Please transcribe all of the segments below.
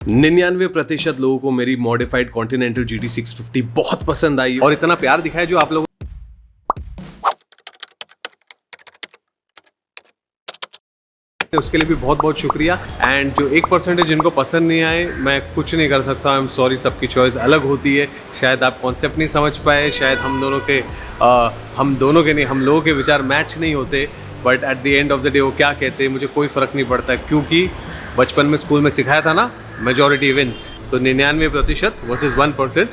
99% लोगों को मेरी मॉडिफाइड कॉन्टिनेंटल GT 650 बहुत पसंद आई और इतना प्यार दिखाया जो आप लोगों उसके लिए भी बहुत बहुत शुक्रिया। एंड जो 1% जिनको पसंद नहीं आए, मैं कुछ नहीं कर सकता, आई एम सॉरी, सबकी चॉइस अलग होती है। शायद आप कॉन्सेप्ट नहीं समझ पाए, शायद हम दोनों के नहीं, हम लोगों के विचार मैच नहीं होते, but at the end of the day वो क्या कहते हैं मुझे कोई फ़र्क नहीं पड़ता, क्योंकि बचपन में स्कूल में सिखाया था ना, मेजॉरिटी विंस। तो 99% वर्सेस 1%,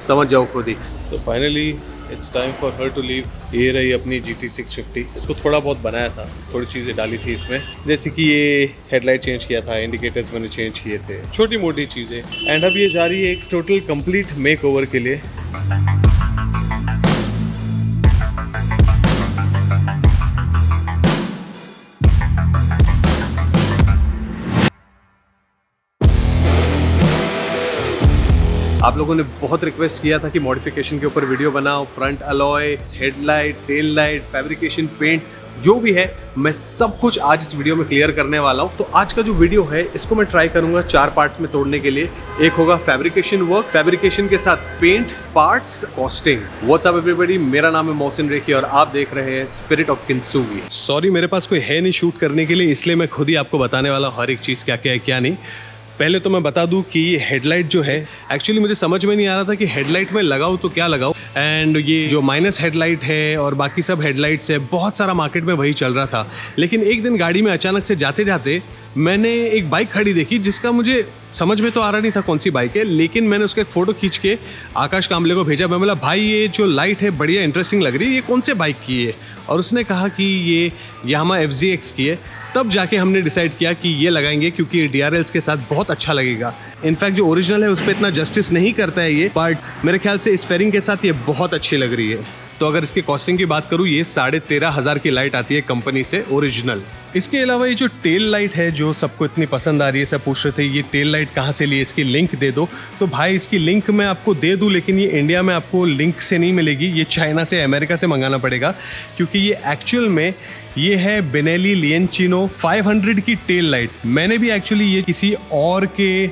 समझ जाओ खुद ही। तो finally it's time for her to leave. ये रही अपनी GT 650। इसको थोड़ा बहुत बनाया था, थोड़ी चीज़ें डाली थी इसमें, जैसे कि ये हेडलाइट चेंज किया था, इंडिकेटर्स मैंने चेंज किए थे, छोटी मोटी चीज़ें। एंड अब ये जा रही है एक टोटल कंप्लीट मेक ओवर के लिए। आप लोगों ने बहुत रिक्वेस्ट किया था कि मॉडिफिकेशन के ऊपर वीडियो बनाओ, front alloy, headlight, tail light, fabrication, paint, जो भी है मैं सब कुछ आज इस वीडियो में क्लियर करने वाला हूं। तो आज का जो वीडियो है इसको मैं ट्राई करूंगा 4 पार्ट्स में तोड़ने के लिए। एक होगा फैब्रिकेशन वर्क, फैब्रिकेशन के साथ paint, parts, costing. What's up everybody, मेरा नाम है मोहसिन रेखी और आप देख रहे हैं स्पिरिट ऑफ किंसुगी। सॉरी, मेरे पास कोई है नहीं शूट करने के लिए, इसलिए मैं खुद ही आपको बताने वाला हूं हर एक चीज़ क्या क्या है क्या नहीं। पहले तो मैं बता दूं कि ये हेडलाइट जो है, एक्चुअली मुझे समझ में नहीं आ रहा था कि हेडलाइट में लगाऊं तो क्या लगाऊं। एंड ये जो माइनस हेडलाइट है और बाकी सब हेडलाइट्स है, बहुत सारा मार्केट में वही चल रहा था। लेकिन एक दिन गाड़ी में अचानक से जाते जाते मैंने एक बाइक खड़ी देखी, जिसका मुझे समझ में तो आ रहा नहीं था कौन सी बाइक है, लेकिन मैंने उसका एक फ़ोटो खींच के आकाश कामले को भेजा। मैं बोला, भाई ये जो लाइट है बढ़िया इंटरेस्टिंग लग रही है, ये कौन से बाइक की है? और उसने कहा कि ये यामाहा FZX की है। तब जाके हमने डिसाइड किया कि ये लगाएंगे, क्योंकि ये DRLs के साथ बहुत अच्छा लगेगा। इनफैक्ट जो ओरिजिनल है उस पर इतना जस्टिस नहीं करता है ये, बट मेरे ख्याल से इस फेयरिंग के साथ ये बहुत अच्छी लग रही है। तो अगर इसके कॉस्टिंग की बात करूँ, ये 13,500 की लाइट आती है कंपनी से ओरिजिनल। इसके अलावा ये जो टेल लाइट है जो सबको इतनी पसंद आ रही है, सब पूछ रहे थे ये टेल लाइट कहाँ से ली, इसकी लिंक दे दो। तो भाई इसकी लिंक मैं आपको दे दूँ, लेकिन ये इंडिया में आपको लिंक से नहीं मिलेगी, ये चाइना से, अमेरिका से मंगाना पड़ेगा, क्योंकि ये एक्चुअल में ये है बेनेली लिएनचिनो 500 की टेल लाइट। मैंने भी एक्चुअली ये किसी और के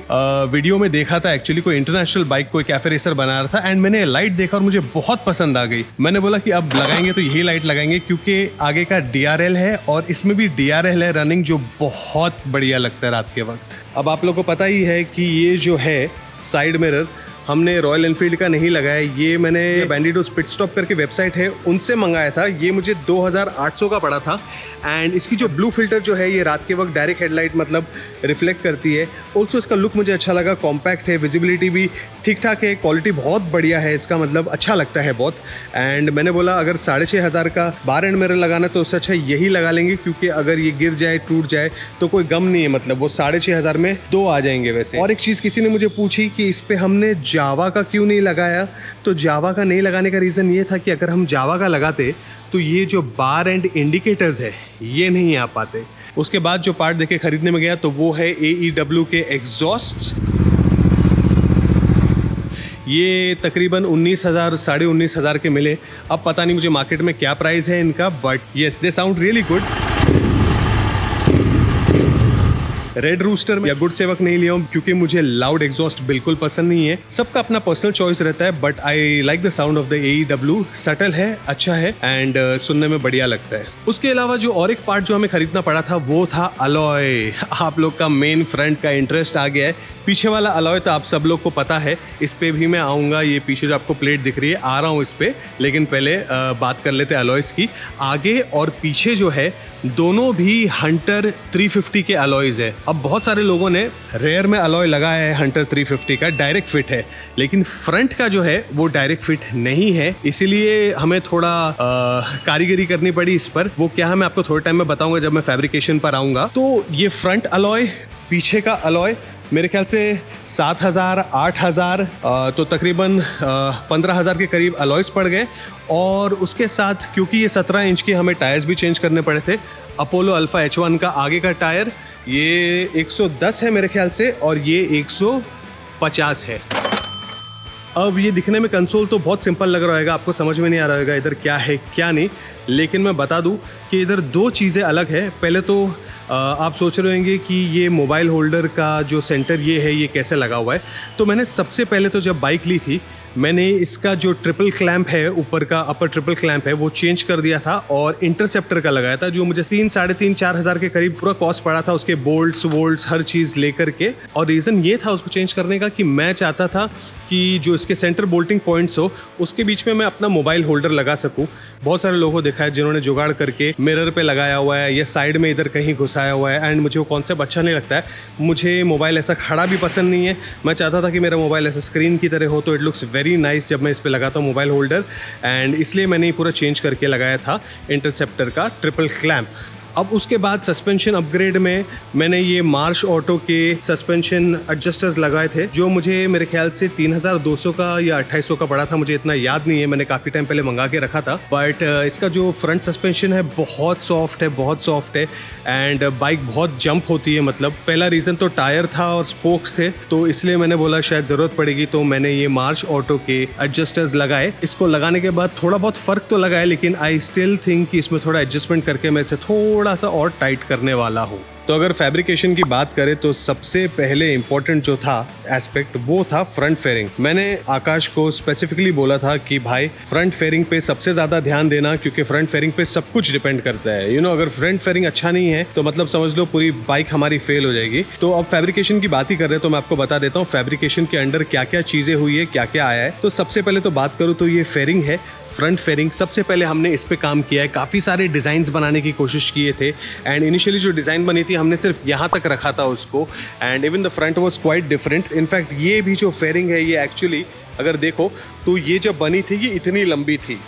वीडियो में देखा था, एक्चुअली कोई इंटरनेशनल बाइक कोई कैफे रेसर बना रहा था, एंड मैंने लाइट देखा और मुझे बहुत पसंद आ गई। मैंने बोला कि अब लगाएंगे तो यही लाइट लगाएंगे, क्योंकि आगे का DRL है और इसमें भी DRL है रनिंग, जो बहुत बढ़िया लगता है रात के वक्त। अब आप लोगों को पता ही है कि ये जो है साइड मिरर हमने रॉयल एनफील्ड का नहीं लगाया, ये मैंने बैंडिडो पिट स्टॉप करके वेबसाइट है उनसे मंगाया था। ये मुझे 2800 का पड़ा था। एंड इसकी जो ब्लू फिल्टर जो है, ये रात के वक्त डायरेक्ट हेडलाइट मतलब रिफ्लेक्ट करती है। ऑल्सो इसका लुक मुझे अच्छा लगा, कॉम्पैक्ट है, विजिबिलिटी भी ठीक ठाक है, क्वालिटी बहुत बढ़िया है इसका, मतलब अच्छा लगता है बहुत। एंड मैंने बोला अगर 6500 का बार एंड मिरर लगाना तो उससे अच्छा यही लगा लेंगे, क्योंकि अगर ये गिर जाए, टूट जाए तो कोई गम नहीं है, मतलब वो 6500 में 2 आ जाएंगे वैसे। और एक चीज़ किसी ने मुझे पूछी कि इस पर हमने जावा का क्यों नहीं लगाया, तो जावा का नहीं लगाने का रीज़न ये था कि अगर हम जावा का लगाते तो ये जो बार एंड इंडिकेटर्स है ये नहीं आ पाते। उसके बाद जो पार्ट देखे खरीदने में गया तो वो है AEW के एग्जॉस्ट। ये तकरीबन 19,000 साढ़े 19,000 के मिले। अब पता नहीं मुझे मार्केट में क्या प्राइस है इनका, but yes they sound really good. Red rooster में या गुड सेवक नहीं लिया हूँ, क्योंकि मुझे लाउड एग्जॉस्ट बिल्कुल पसंद नहीं है। सबका अपना पर्सनल चॉइस रहता है, but I like the sound of the AEW। Subtle है, अच्छा है, एंड सुनने में बढ़िया लगता है। उसके अलावा जो और एक पार्ट जो हमें खरीदना पड़ा था वो था अलॉय। आप लोग का मेन फ्रंट का इंटरेस्ट आ गया है। पीछे वाला अलॉय तो आप सब लोग को पता है, इस पे भी मैं आऊँगा। ये पीछे जो आपको प्लेट दिख रही है, आ रहा हूँ इस पे, लेकिन पहले बात कर लेते हैं अलॉयस की। आगे और पीछे जो है दोनों भी हंटर 350 के अलॉयज है। अब बहुत सारे लोगों ने रेयर में अलॉय लगाया है हंटर 350 का, डायरेक्ट फिट है, लेकिन फ्रंट का जो है वो डायरेक्ट फिट नहीं है, इसीलिए हमें थोड़ा कारीगरी करनी पड़ी इस पर। वो क्या है मैं आपको थोड़े टाइम में बताऊंगा जब मैं फैब्रिकेशन पर आऊँगा। तो ये फ्रंट अलॉय, पीछे का अलॉय मेरे ख्याल से 7,000 8,000 तो तकरीबन 15,000 के करीब अलॉयस पड़ गए। और उसके साथ क्योंकि ये 17 इंच के हमें टायर्स भी चेंज करने पड़े थे। अपोलो अल्फा H1 का आगे का टायर ये 110 है मेरे ख्याल से, और ये 150 है। अब ये दिखने में कंसोल तो बहुत सिंपल लग रहा होगा, आपको समझ में नहीं आ रहा होगा इधर क्या है क्या नहीं, लेकिन मैं बता दूं कि इधर 2 चीज़ें अलग है। पहले तो आप सोच रहे होंगे कि ये मोबाइल होल्डर का जो सेंटर ये है ये कैसे लगा हुआ है। तो मैंने सबसे पहले तो जब बाइक ली थी मैंने इसका जो ट्रिपल क्लैंप है, ऊपर का अपर ट्रिपल क्लैंप है, वो चेंज कर दिया था और इंटरसेप्टर का लगाया था, जो मुझे 3-4 हज़ार के करीब पूरा कॉस्ट पड़ा था, उसके बोल्ट्स वोल्ट्स हर चीज़ लेकर के। और रीज़न ये था उसको चेंज करने का कि मैं चाहता था कि जो इसके सेंटर बोल्टिंग पॉइंट्स हो उसके बीच में मैं अपना मोबाइल होल्डर लगा सकूँ। बहुत सारे लोगों को देखा है जिन्होंने जुगाड़ करके मिरर पे लगाया हुआ है या साइड में इधर कहीं घुसाया हुआ है, एंड मुझे वो कॉन्सेप्ट अच्छा नहीं लगता है। मुझे मोबाइल ऐसा खड़ा भी पसंद नहीं है। मैं चाहता था कि मेरा मोबाइल ऐसा स्क्रीन की तरह हो, तो इट लुक्स वेरी नाइस जब मैं इस पे लगाता हूँ मोबाइल होल्डर, एंड इसलिए मैंने पूरा चेंज करके लगाया था इंटरसेप्टर का ट्रिपल क्लैंप। अब उसके बाद सस्पेंशन अपग्रेड में मैंने ये मार्श ऑटो के सस्पेंशन एडजस्टर्स लगाए थे, जो मुझे मेरे ख्याल से 3200 का या 2800 का पड़ा था, मुझे इतना याद नहीं है, मैंने काफ़ी टाइम पहले मंगा के रखा था। बट इसका जो फ्रंट सस्पेंशन है बहुत सॉफ्ट है एंड बाइक बहुत जंप होती है। मतलब पहला रीज़न तो टायर था और स्पोक्स थे, तो इसलिए मैंने बोला शायद ज़रूरत पड़ेगी, तो मैंने ये मार्श ऑटो के एडजस्टर्स लगाए। इसको लगाने के बाद थोड़ा बहुत फ़र्क तो लगा है, लेकिन आई स्टिल थिंक कि इसमें थोड़ा एडजस्टमेंट करके मैं इसे थोड़ा सा और टाइट करने वाला हूँ। तो अगर फैब्रिकेशन की बात करें तो सबसे पहले इंपॉर्टेंट जो था एस्पेक्ट वो था फ्रंट फेयरिंग। मैंने आकाश को स्पेसिफिकली बोला था कि भाई फ्रंट फेयरिंग पे सबसे ज़्यादा ध्यान देना, क्योंकि फ्रंट फेयरिंग पे सब कुछ डिपेंड करता है। अगर फ्रंट फेयरिंग अच्छा नहीं है तो मतलब समझ लो पूरी बाइक हमारी फेल हो जाएगी। तो अब फैब्रिकेशन की बात ही कर रहे हैं तो मैं आपको बता देता हूँ फैब्रिकेशन के अंडर क्या क्या चीज़ें हुई है, क्या क्या आया है। तो सबसे पहले तो बात करूँ तो ये फेयरिंग है, फ्रंट फेयरिंग। सबसे पहले हमने इस पे काम किया है, काफ़ी सारे डिज़ाइंस बनाने की कोशिश किए थे, एंड इनिशियली जो डिज़ाइन बनी थी हमने सिर्फ यहाँ तक रखा था उसको, and even the front was quite different. In fact ये भी जो फेयरिंग है ये एक्चुअली अगर देखो तो ये जब बनी थी ये इतनी लंबी थी,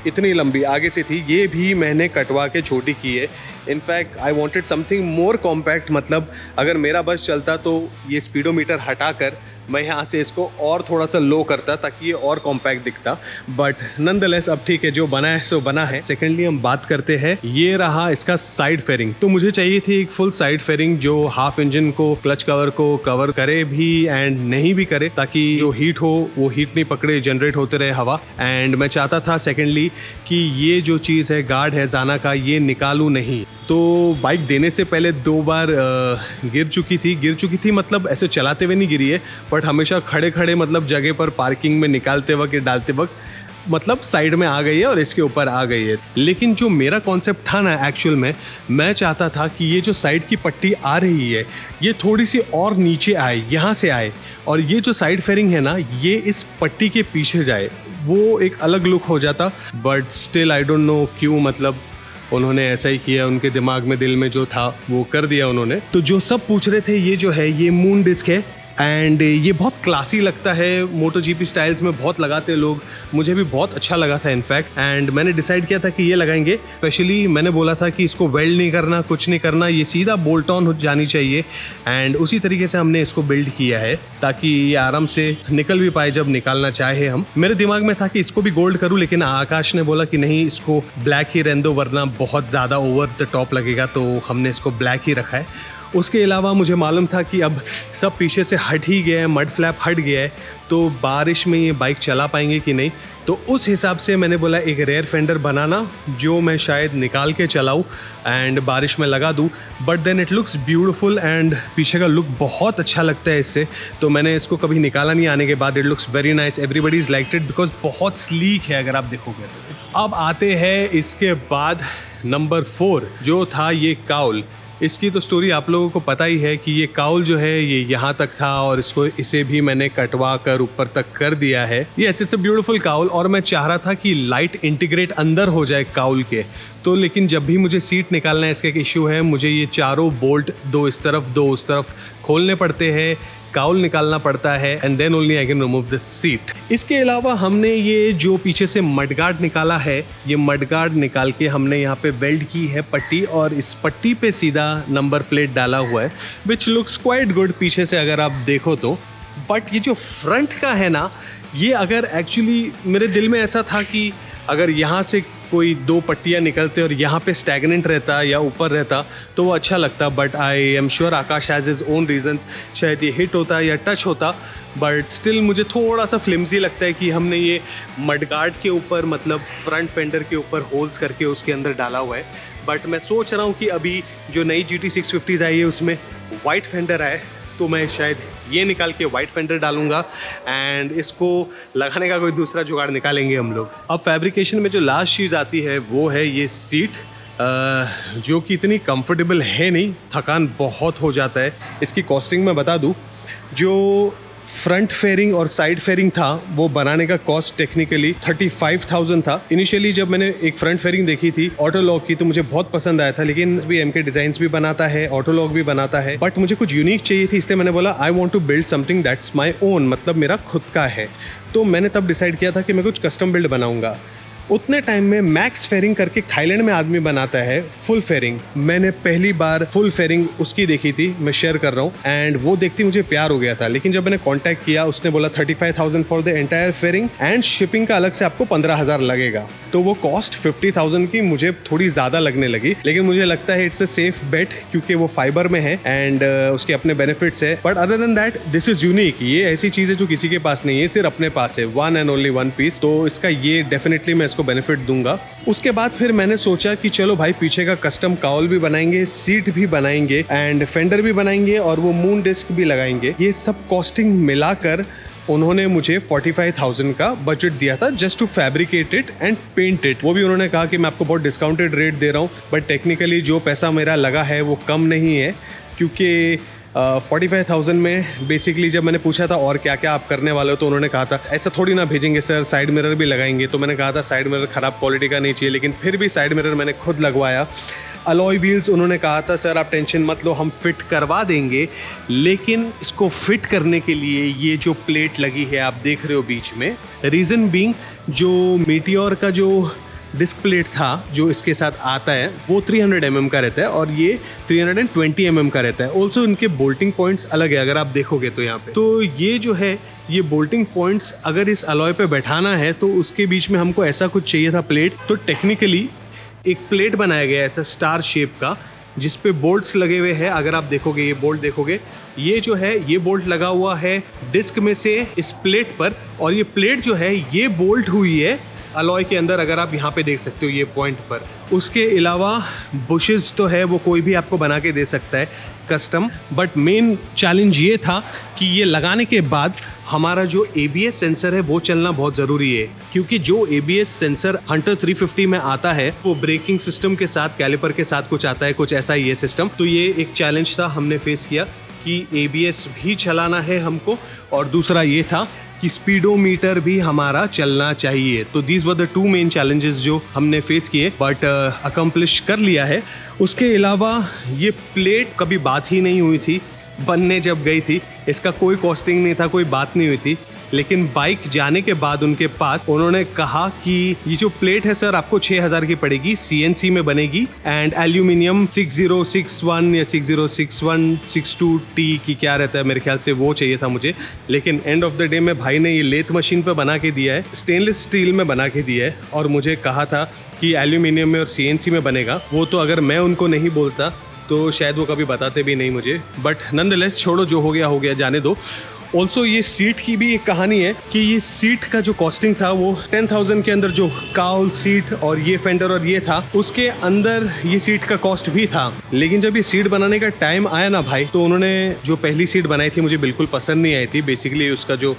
इतनी लंबी आगे से थी, ये भी मैंने कटवा के छोटी की है। In fact I wanted something more compact, मतलब अगर मेरा बस चलता तो ये स्पीडोमीटर हटाकर मैं यहाँ से इसको और थोड़ा सा लो करता ताकि ये और कॉम्पैक्ट दिखता, बट नॉनदलेस अब ठीक है, जो बना है सो बना है। सेकेंडली हम बात करते हैं, ये रहा इसका साइड फेयरिंग। तो मुझे चाहिए थी एक फुल साइड फेयरिंग जो हाफ इंजन को, क्लच कवर को कवर करे भी एंड नहीं भी करे, ताकि जो हीट हो वो हीट नहीं पकड़े, जनरेट होते रहे हवा। एंड मैं चाहता था सेकेंडली कि ये जो चीज़ है गार्ड है जाना का, ये निकालूं नहीं। तो बाइक देने से पहले 2 बार गिर चुकी थी, मतलब ऐसे चलाते हुए नहीं गिरी है, बट हमेशा खड़े खड़े मतलब जगह पर पार्किंग में निकालते वक्त डालते वक्त मतलब साइड में आ गई है और इसके ऊपर आ गई है। लेकिन जो मेरा कॉन्सेप्ट था ना एक्चुअल में, मैं चाहता था कि ये जो साइड की पट्टी आ रही है ये थोड़ी सी और नीचे आए, यहाँ से आए, और ये जो साइड फेयरिंग है ना ये इस पट्टी के पीछे जाए, वो एक अलग लुक हो जाता। But still I don't know क्यों, मतलब उन्होंने ऐसा ही किया, उनके दिमाग में दिल में जो था वो कर दिया उन्होंने। तो जो सब पूछ रहे थे, ये जो है ये मून डिस्क है, एंड ये बहुत क्लासी लगता है, मोटो जीपी स्टाइल्स में बहुत लगाते हैं लोग, मुझे भी बहुत अच्छा लगा था इनफैक्ट। एंड मैंने डिसाइड किया था कि ये लगाएंगे। स्पेशली मैंने बोला था कि इसको वेल्ड नहीं करना, कुछ नहीं करना, ये सीधा बोल्ट ऑन हो जानी चाहिए, एंड उसी तरीके से हमने इसको बिल्ड किया है ताकि ये आराम से निकल भी पाए जब निकालना चाहे हम। मेरे दिमाग में था कि इसको भी गोल्ड करूँ, लेकिन आकाश ने बोला कि नहीं, इसको ब्लैक ही रहने दो वरना बहुत ज़्यादा ओवर द टॉप लगेगा, तो हमने इसको ब्लैक ही रखा है। उसके अलावा मुझे मालूम था कि अब सब पीछे से हट ही गया है, मड फ्लैप हट गया है, तो बारिश में ये बाइक चला पाएंगे कि नहीं। तो उस हिसाब से मैंने बोला एक रेयर फेंडर बनाना जो मैं शायद निकाल के चलाऊँ एंड बारिश में लगा दूँ, but then it looks beautiful and पीछे का लुक बहुत अच्छा लगता है इससे। तो मैंने इसको कभी निकाला नहीं, आने के बाद it looks very nice, everybody is liked it because बहुत स्लीक है अगर आप देखोगे तो। अब आते हैं इसके बाद नंबर 4 जो था ये काउल। इसकी तो स्टोरी आप लोगों को पता ही है कि ये काउल जो है ये यहाँ तक था और इसे भी मैंने कटवा कर ऊपर तक कर दिया है। Yes, it's a beautiful cowl, और मैं चाह रहा था कि लाइट इंटीग्रेट अंदर हो जाए काउल के। तो लेकिन जब भी मुझे सीट निकालना है, इसका एक इशू है, मुझे ये चारों बोल्ट 2 इस तरफ 2 उस तरफ खोलने पड़ते हैं, काउल निकालना पड़ता है, and then only I can remove the seat. इसके अलावा हमने ये जो पीछे से मडगार्ड निकाला है, ये मडगार्ड निकाल के हमने यहाँ पे वेल्ड की है पट्टी, और इस पट्टी पे सीधा नंबर प्लेट डाला हुआ है, विच लुक्स क्वाइट गुड पीछे से अगर आप देखो तो। बट ये जो फ्रंट का है ना, ये अगर एक्चुअली मेरे दिल में ऐसा था कि अगर यहाँ से कोई 2 पट्टियाँ निकलते और यहाँ पे स्टैगनेंट रहता या ऊपर रहता तो वो अच्छा लगता, but I am sure Akash has his own reasons, शायद ये हिट होता या टच होता, बट स्टिल मुझे थोड़ा सा फ्लिम्जी लगता है कि हमने ये मडगार्ड के ऊपर मतलब फ्रंट फेंडर के ऊपर होल्स करके उसके अंदर डाला हुआ है। बट मैं सोच रहा हूँ कि अभी जो नई GT 650 आई है उसमें वाइट फेंडर आए तो मैं शायद ये निकाल के वाइट फेंडर डालूंगा एंड इसको लगाने का कोई दूसरा जुगाड़ निकालेंगे हम लोग। अब फैब्रिकेशन में जो लास्ट चीज़ आती है वो है ये सीट, जो कि इतनी कंफर्टेबल है नहीं, थकान बहुत हो जाता है। इसकी कॉस्टिंग मैं बता दूं, जो फ्रंट फेयरिंग और साइड फेयरिंग था वो बनाने का कॉस्ट टेक्निकली 35,000 था। इनिशियली जब मैंने एक फ्रंट फेयरिंग देखी थी ऑटो लॉक की तो मुझे बहुत पसंद आया था, लेकिन भी MK डिजाइन्स भी बनाता है, ऑटो लॉक भी बनाता है, बट मुझे कुछ यूनिक चाहिए थी, इसलिए मैंने बोला I want to build something that's my own, मतलब मेरा खुद का है। तो मैंने तब डिसाइड किया था कि मैं कुछ कस्टम बिल्ड बनाऊंगा। उतने टाइम में मैक्स फेयरिंग करके थाईलैंड में आदमी बनाता है फुल फेयरिंग, मैंने पहली बार फुल फेयरिंग उसकी देखी थी, मैं शेयर कर रहा हूँ, एंड वो देखती मुझे प्यार हो गया था। लेकिन जब मैंने कांटेक्ट किया उसने बोला 35,000 for the entire fairing and shipping का अलग से आपको 15,000 लगेगा। तो वो कॉस्ट 50,000 की मुझे थोड़ी ज़्यादा लगने लगी, लेकिन मुझे लगता है इट्स अ सेफ बेट क्योंकि वो फाइबर में है एंड उसके अपने बेनिफिट्स है। But other than that this is unique, ये ऐसी चीज़ है जो किसी के पास नहीं है, सिर्फ अपने पास है, one and only one piece. तो इसका ये डेफिनेटली मैं इसको बेनिफिट दूंगा। उसके बाद फिर मैंने सोचा कि चलो भाई पीछे का कस्टम काउल भी बनाएंगे, सीट भी बनाएंगे एंड फेंडर भी बनाएंगे और वो मून डिस्क भी लगाएंगे। ये सब कॉस्टिंग मिलाकर उन्होंने मुझे 45,000 का बजट दिया था just to fabricate it and paint it. वो भी उन्होंने कहा कि मैं आपको बहुत डिस्काउंटेड रेट दे रहा हूँ, बट टेक्निकली जो पैसा मेरा लगा है वो कम नहीं है, क्योंकि 45,000 में बेसिकली जब मैंने पूछा था और क्या क्या आप करने वाले हो तो उन्होंने कहा था ऐसा थोड़ी ना भेजेंगे सर, साइड मिरर भी लगाएंगे। तो मैंने कहा था साइड मिरर ख़राब क्वालिटी का नहीं चाहिए, लेकिन फिर भी साइड मिरर मैंने खुद लगवाया। अलॉय व्हील्स उन्होंने कहा था सर आप टेंशन मत लो, हम फिट करवा देंगे, लेकिन इसको फिट करने के लिए ये जो प्लेट लगी है आप देख रहे हो बीच में, रीज़न बीइंग जो मीटियोर का जो डिस्क प्लेट था जो इसके साथ आता है वो 300 mm का रहता है और ये 320 mm का रहता है। ऑल्सो इनके बोल्टिंग पॉइंट्स अलग है अगर आप देखोगे तो यहाँ पे, तो ये जो है ये बोल्टिंग पॉइंट्स अगर इस अलॉय पे बैठाना है तो उसके बीच में हमको ऐसा कुछ चाहिए था प्लेट। तो टेक्निकली एक प्लेट बनाया गया ऐसा स्टार शेप का जिस पे बोल्ट्स लगे हुए हैं। अगर आप देखोगे ये बोल्ट देखोगे, ये जो है ये बोल्ट लगा हुआ है डिस्क में से इस प्लेट पर, और ये प्लेट जो है ये बोल्ट हुई है अलॉय के अंदर, अगर आप यहाँ पे देख सकते हो ये पॉइंट पर। उसके अलावा बुशेस तो है वो कोई भी आपको बना के दे सकता है कस्टम, बट मेन चैलेंज ये था कि ये लगाने के बाद हमारा जो ABS सेंसर है वो चलना बहुत ज़रूरी है, क्योंकि जो ABS सेंसर हंटर 350 में आता है वो ब्रेकिंग सिस्टम के साथ कैलिपर के साथ कुछ आता है, कुछ ऐसा ही है सिस्टम। तो ये एक चैलेंज था, हमने फेस किया कि ABS भी चलाना है हमको, और दूसरा ये था कि स्पीडोमीटर भी हमारा चलना चाहिए। तो these were the 2 main challenges जो हमने फेस किए, बट अकम्प्लिश कर लिया है। उसके अलावा ये प्लेट कभी बात ही नहीं हुई थी, बनने जब गई थी इसका कोई कॉस्टिंग नहीं था, कोई बात नहीं हुई थी, लेकिन बाइक जाने के बाद उनके पास उन्होंने कहा कि ये जो प्लेट है सर आपको 6,000 की पड़ेगी, CNC में बनेगी एंड एल्यूमिनियम 6061 या 606162T की क्या रहता है मेरे ख्याल से वो चाहिए था मुझे। लेकिन एंड ऑफ द डे में भाई ने ये लेथ मशीन पे बना के दिया है, स्टेनलेस स्टील में बना के दिया है, और मुझे कहा था कि एल्यूमिनियम में और CNC में बनेगा। वो तो अगर मैं उनको नहीं बोलता तो शायद वो कभी बताते भी नहीं मुझे, बट नॉनदलेस छोड़ो, जो हो गया जाने दो। ऑल्सो ये सीट की भी एक कहानी है कि ये सीट का जो कॉस्टिंग था वो 10,000 के अंदर, जो काउल सीट और ये फेंडर और ये था उसके अंदर ये सीट का कॉस्ट भी था। लेकिन जब ये सीट बनाने का टाइम आया ना भाई, तो उन्होंने जो पहली सीट बनाई थी मुझे बिल्कुल पसंद नहीं आई थी। बेसिकली उसका जो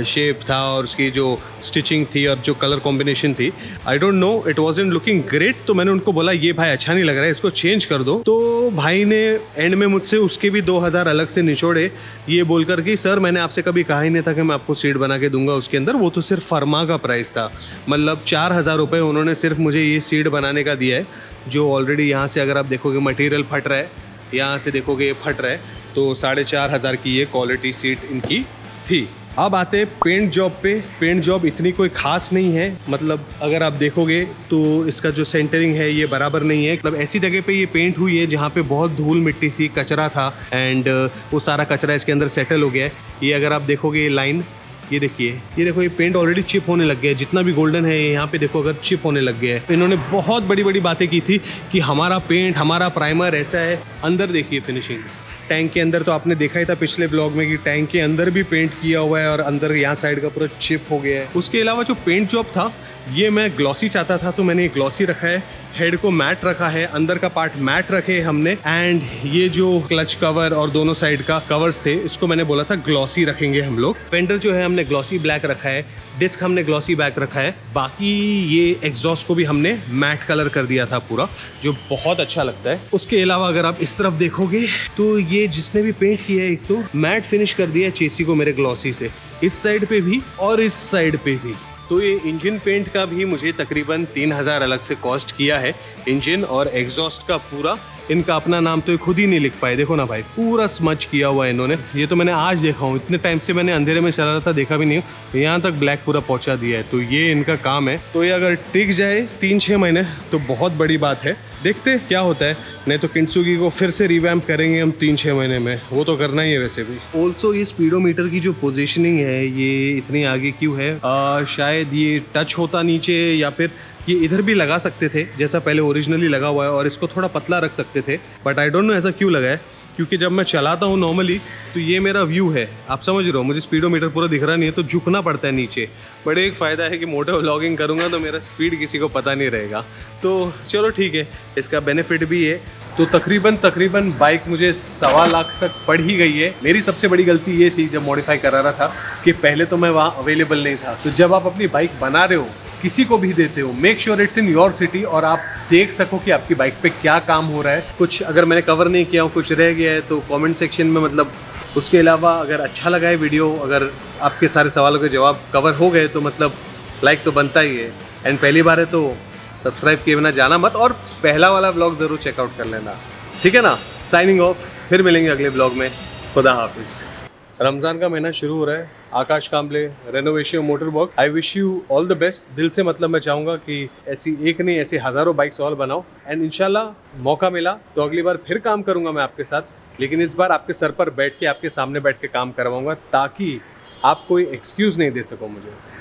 शेप था और उसकी जो स्टिचिंग थी और जो कलर कॉम्बिनेशन थी, I don't know, it wasn't looking great. तो मैंने उनको बोला ये भाई अच्छा नहीं लग रहा है, इसको चेंज कर दो। तो भाई ने एंड में मुझसे उसके भी 2,000 अलग से निचोड़े, ये बोलकर कि सर मैंने आपसे कभी कहा ही नहीं था कि मैं आपको सीट बना के दूंगा उसके अंदर, वो तो सिर्फ फर्मा का प्राइस था। मतलब 4,000 रुपये उन्होंने सिर्फ मुझे ये सीट बनाने का दिया है, जो ऑलरेडी यहाँ से अगर आप देखोगे मटेरियल फट रहा है, यहाँ से देखोगे ये फट रहा है, तो 4,500 की ये क्वालिटी सीट इनकी थी। अब आते हैं पेंट जॉब पे। पेंट जॉब इतनी कोई खास नहीं है, मतलब अगर आप देखोगे तो इसका जो सेंटरिंग है ये बराबर नहीं है। मतलब ऐसी जगह पे ये पेंट हुई है जहाँ पे बहुत धूल मिट्टी थी, कचरा था, एंड वो सारा कचरा इसके अंदर सेटल हो गया है। ये अगर आप देखोगे ये लाइन, ये देखिए, ये देखो, ये पेंट ऑलरेडी चिप होने लग गया है। जितना भी गोल्डन है यहाँ पे देखो, अगर चिप होने लग गया है। इन्होंने बहुत बड़ी बड़ी बातें की थी कि हमारा पेंट, हमारा प्राइमर ऐसा है। अंदर देखिए फिनिशिंग, टैंक के अंदर तो आपने देखा ही था पिछले ब्लॉग में कि टैंक के अंदर भी पेंट किया हुआ है और अंदर यहाँ साइड का पूरा चिप हो गया है। उसके अलावा जो पेंट जॉब था ये मैं ग्लॉसी चाहता था, तो मैंने ग्लॉसी रखा है। हेड को मैट रखा है, अंदर का पार्ट मैट रखे हमने। एंड ये जो क्लच कवर और दोनों साइड का कवर्स थे, इसको मैंने बोला था ग्लॉसी रखेंगे हम लोग। फेंडर जो है हमने ग्लॉसी ब्लैक रखा है, डिस्क हमने ग्लॉसी ब्लैक रखा है। बाकी ये एग्जॉस्ट को भी हमने मैट कलर कर दिया था पूरा, जो बहुत अच्छा लगता है। उसके अलावा अगर आप इस तरफ देखोगे तो ये जिसने भी पेंट किया है, एक तो मैट फिनिश कर दिया है चेसी को मेरे ग्लॉसी से, इस साइड पे भी और इस साइड पे भी। तो ये इंजन पेंट का भी मुझे तकरीबन 3000 अलग से कॉस्ट किया है। इंजन और एग्जॉस्ट का पूरा, इनका अपना नाम तो ये खुद ही नहीं लिख पाए। देखो ना भाई, पूरा स्मच किया हुआ है इन्होंने। ये तो मैंने आज देखा हूँ, इतने टाइम से मैंने अंधेरे में चला रहा था, देखा भी नहीं हूँ। यहाँ तक ब्लैक पूरा पहुँचा दिया है, तो ये इनका काम है। तो ये अगर टिक जाए 3-6 महीने तो बहुत बड़ी बात है। देखते क्या होता है, नहीं तो किंटसुगी को फिर से रिवैम्प करेंगे हम 3-6 महीने में, वो तो करना ही है वैसे भी। ऑल्सो ये स्पीडोमीटर की जो पोजीशनिंग है ये इतनी आगे क्यों है? शायद ये टच होता नीचे, या फिर ये इधर भी लगा सकते थे जैसा पहले ओरिजिनली लगा हुआ है, और इसको थोड़ा पतला रख सकते थे। बट आई डोंट नो ऐसा क्यों लगा है, क्योंकि जब मैं चलाता हूँ नॉर्मली तो ये मेरा व्यू है, आप समझ रहे हो, मुझे स्पीडोमीटर पूरा दिख रहा नहीं है तो झुकना पड़ता है नीचे। बट एक फ़ायदा है कि मोटो व्लॉगिंग करूँगा तो मेरा स्पीड किसी को पता नहीं रहेगा। तो चलो ठीक है, इसका बेनिफिट भी है। तो तकरीबन बाइक मुझे 1.25 लाख तक पड़ ही गई है। मेरी सबसे बड़ी गलती ये थी जब मॉडिफाई करा रहा था कि पहले तो मैं वहाँ अवेलेबल नहीं था। तो जब आप अपनी बाइक बना रहे हो, किसी को भी देते हो, make sure it's in your city और आप देख सको कि आपकी बाइक पे क्या काम हो रहा है। कुछ अगर मैंने कवर नहीं किया हो, कुछ रह गया है तो कमेंट सेक्शन में मतलब। उसके अलावा अगर अच्छा लगा है वीडियो, अगर आपके सारे सवालों के जवाब कवर हो गए तो मतलब लाइक तो बनता ही है। एंड पहली बार है तो सब्सक्राइब किए बिना जाना मत, और पहला वाला ब्लॉग ज़रूर चेकआउट कर लेना, ठीक है ना। साइनिंग ऑफ, फिर मिलेंगे अगले ब्लॉग में। खुदा हाफिज़। रमज़ान का महीना शुरू हो रहा है। Aakash Kamble, renovation motor work, I wish you all the best. दिल से मतलब मैं चाहूँगा कि ऐसी एक नहीं, ऐसी हज़ारों बाइक्स और बनाओ। एंड इंशाल्लाह मौका मिला तो अगली बार फिर काम करूँगा मैं आपके साथ, लेकिन इस बार आपके सर पर बैठ के, आपके सामने बैठ के काम करवाऊँगा, ताकि आप कोई एक्सक्यूज़ नहीं दे सको मुझे।